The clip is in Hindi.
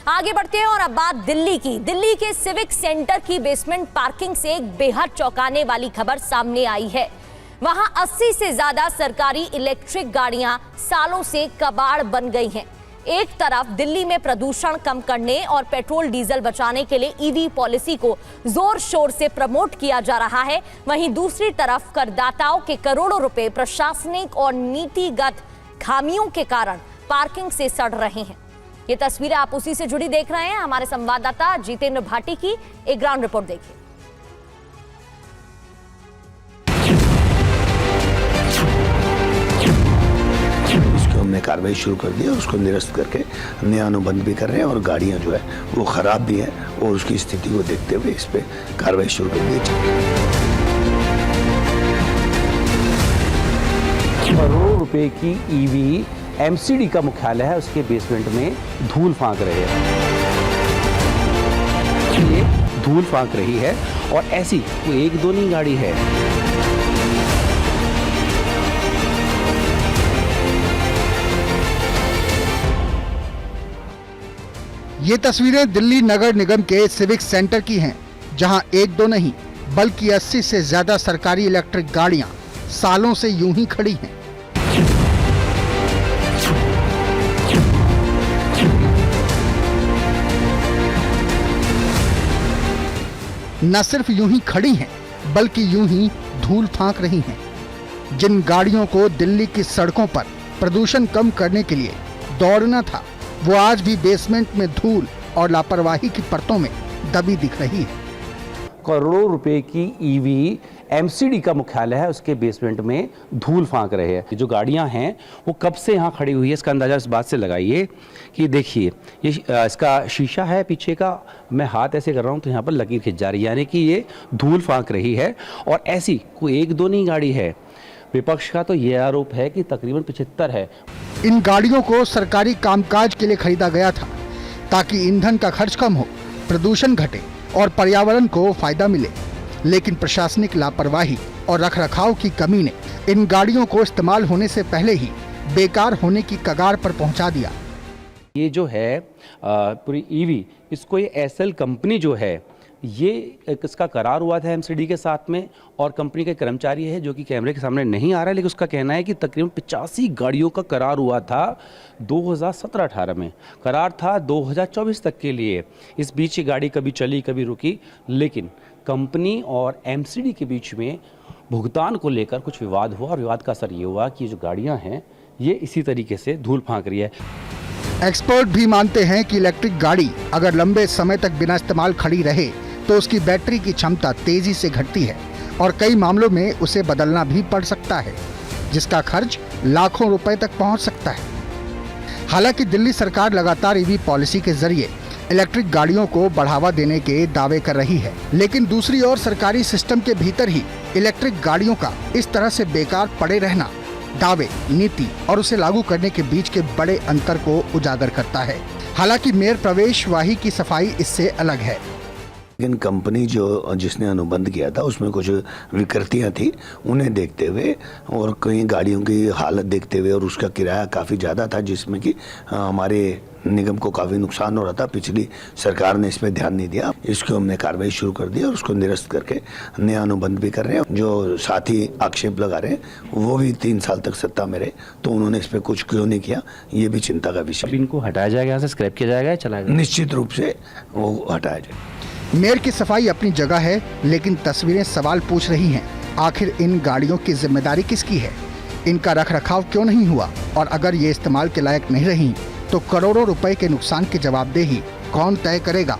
आगे बढ़ते हैं और अब बात दिल्ली की। दिल्ली के सिविक सेंटर की बेसमेंट पार्किंग से एक बेहद चौंकाने वाली खबर सामने आई है। वहां 80 से ज्यादा सरकारी इलेक्ट्रिक गाड़ियां सालों से कबाड़ बन गई हैं। एक तरफ दिल्ली में प्रदूषण कम करने और पेट्रोल डीजल बचाने के लिए ईवी पॉलिसी को जोर शोर से प्रमोट किया जा रहा है, वहीं दूसरी तरफ करदाताओं के करोड़ों रुपए प्रशासनिक और नीतिगत खामियों के कारण पार्किंग से सड़ रहे हैं। ये तस्वीरें आप उसी से जुड़ी देख रहे हैं। हमारे संवाददाता जितेंद्र भाटी की एक ग्राउंड रिपोर्ट देखिए। इसको हमने कार्रवाई शुरू कर दी और उसको निरस्त करके नया अनुबंध भी कर रहे हैं और गाड़ियां जो है वो खराब भी हैं और उसकी स्थिति को देखते हुए इस पे कार्रवाई शुरू कर दी। करोड़ों रुपए की ईवी एमसीडी का मुख्यालय है, उसके बेसमेंट में धूल फांक रहे हैं। ये धूल फांक रही है और ऐसी कोई एक दो नहीं गाड़ी है। ये तस्वीरें दिल्ली नगर निगम के सिविक सेंटर की हैं, जहां एक दो नहीं बल्कि 80 से ज्यादा सरकारी इलेक्ट्रिक गाड़ियां सालों से यूं ही खड़ी हैं। न सिर्फ यूं ही खड़ी हैं, बल्कि यूं ही धूल फांक रही हैं। जिन गाड़ियों को दिल्ली की सड़कों पर प्रदूषण कम करने के लिए दौड़ना था, वो आज भी बेसमेंट में धूल और लापरवाही की परतों में दबी दिख रही है। करोड़ों रुपए की ईवी एमसीडी का मुख्यालय है, उसके बेसमेंट में धूल फांक रहे हैं। जो गाड़ियां हैं वो कब से यहाँ खड़ी हुई है, इसका अंदाजा इस बात से लगाइए कि देखिए ये इसका शीशा है पीछे का, मैं हाथ ऐसे कर रहा हूँ तो यहाँ पर लकीर खिंच जा रही है, यानी कि ये धूल फांक रही है। और ऐसी कोई एक दो नहीं गाड़ी है। विपक्ष का तो ये आरोप है कि तकरीबन 75 है। इन गाड़ियों को सरकारी कामकाज के लिए खरीदा गया था ताकि ईंधन का खर्च कम हो, प्रदूषण घटे और पर्यावरण को फायदा मिले, लेकिन प्रशासनिक लापरवाही और रखरखाव की कमी ने इन गाड़ियों को इस्तेमाल होने से पहले ही बेकार होने की कगार पर पहुंचा दिया। ये जो है पूरी ईवी, इसको ये एसएल कंपनी जो है, ये इसका करार हुआ था एमसीडी के साथ में, और कंपनी के कर्मचारी है जो कि कैमरे के सामने नहीं आ रहा है, लेकिन उसका कहना है कि तकरीबन 85 गाड़ियों का करार हुआ था 2017-18 में। करार था 2024 तक के लिए। इस बीच ये गाड़ी कभी चली कभी रुकी, लेकिन कंपनी और एमसीडी के बीच में भुगतान को लेकर कुछ विवाद हुआ और विवाद का असर ये हुआ कि जो गाड़ियाँ हैं ये इसी तरीके से धूल फांक रही है। एक्सपर्ट भी मानते हैं कि इलेक्ट्रिक गाड़ी अगर लंबे समय तक बिना इस्तेमाल खड़ी रहे तो उसकी बैटरी की क्षमता तेजी से घटती है और कई मामलों में उसे बदलना भी पड़ सकता है, जिसका खर्च लाखों रुपए तक पहुंच सकता है। हालांकि दिल्ली सरकार लगातार ईवी पॉलिसी के जरिए इलेक्ट्रिक गाड़ियों को बढ़ावा देने के दावे कर रही है, लेकिन दूसरी ओर सरकारी सिस्टम के भीतर ही इलेक्ट्रिक गाड़ियों का इस तरह से बेकार पड़े रहना दावे, नीति और उसे लागू करने के बीच के बड़े अंतर को उजागर करता है। हालांकि मेयर प्रवेश वाही की सफाई इससे अलग है। लेकिन कंपनी जो जिसने अनुबंध किया था उसमें कुछ विकृतियां थी, उन्हें देखते हुए और कई गाड़ियों की हालत देखते हुए और उसका किराया काफ़ी ज़्यादा था, जिसमें कि हमारे निगम को काफ़ी नुकसान हो रहा था। पिछली सरकार ने इस पर ध्यान नहीं दिया। इसको हमने कार्रवाई शुरू कर दी और उसको निरस्त करके नया अनुबंध भी कर रहे हैं। जो साथी आक्षेप लगा रहे हैं वो भी 3 साल तक सत्ता में रहे, तो उन्होंने इस पर कुछ क्यों नहीं किया, ये भी चिंता का विषय। इनको हटाया जाएगा, यहाँ से स्क्रैप किया जाएगा, चलाया जाएगा? निश्चित रूप से वो हटाया जाएगा। मेयर की सफाई अपनी जगह है, लेकिन तस्वीरें सवाल पूछ रही हैं। आखिर इन गाड़ियों की जिम्मेदारी किसकी है? इनका रखरखाव क्यों नहीं हुआ? और अगर ये इस्तेमाल के लायक नहीं रही तो करोड़ों रुपए के नुकसान की जवाबदेही कौन तय करेगा?